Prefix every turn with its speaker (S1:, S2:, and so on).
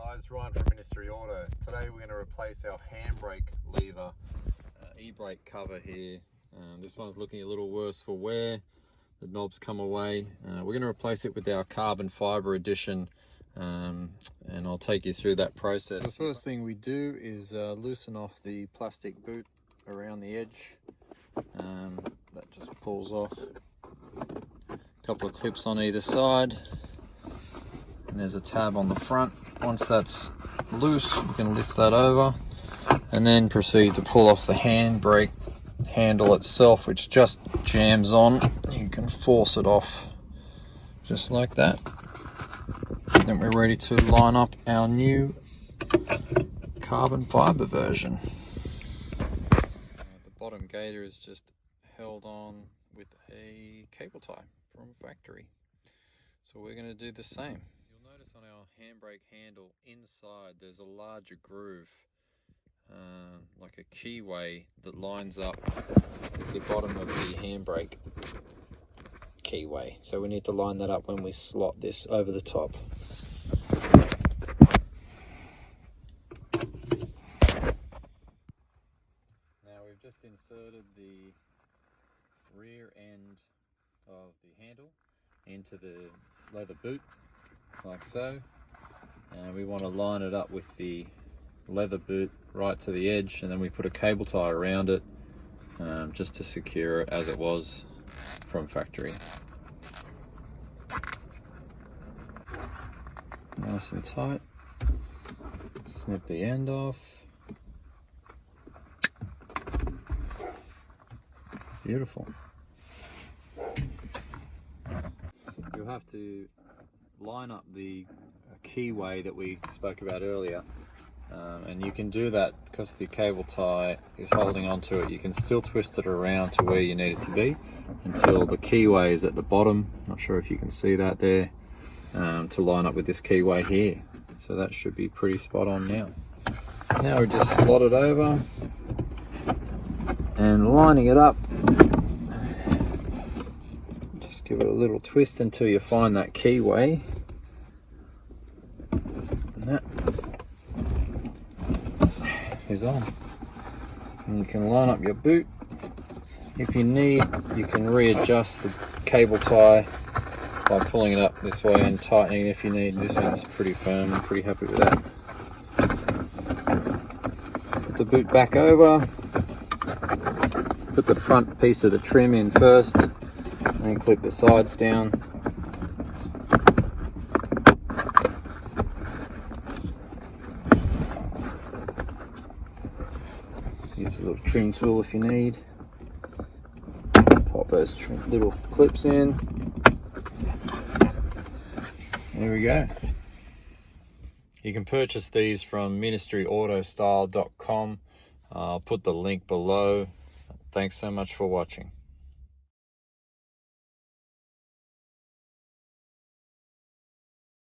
S1: Guys, Ryan from Ministry Auto. Today we're going to replace our handbrake lever, e-brake cover here. This one's looking a little worse for wear. The knobs come away. We're going to replace it with our Carbon Fibre edition, and I'll take you through that process. The first thing we do is loosen off the plastic boot around the edge. That just pulls off. A couple of clips on either side. And there's a tab on the front. Once that's loose, you can lift that over and then proceed to pull off the handbrake handle itself, which just jams on. You can force it off just like that. Then we're ready to line up our new carbon fibre version. The bottom gaiter is just held on with a cable tie from factory. So we're going to do the same. Notice on our handbrake handle inside there's a larger groove, like a keyway that lines up with the bottom of the handbrake keyway. So we need to line that up when we slot this over the top. Now we've just inserted the rear end of the handle into the leather boot, like so, and we want to line it up with the leather boot right to the edge, and then we put a cable tie around it just to secure it as it was from factory. Nice and tight. Snip the end off. Beautiful. You'll have to line up the keyway that we spoke about earlier, and you can do that because the cable tie is holding onto it. You can still twist it around to where you need it to be until the keyway is at the bottom. Not sure if you can see that there, to line up with this keyway here. So that should be pretty spot on now. Now we just slot it over and lining it up. Give it a little twist until you find that keyway. And that is on. And you can line up your boot. If you need, you can readjust the cable tie by pulling it up this way and tightening if you need. This one's pretty firm. I'm pretty happy with that. Put the boot back over. Put the front piece of the trim in first. And then clip the sides down. Use a little trim tool if you need. Pop those little clips in. There we go. You can purchase these from ministryautostyle.com. I'll put the link below. Thanks so much for watching.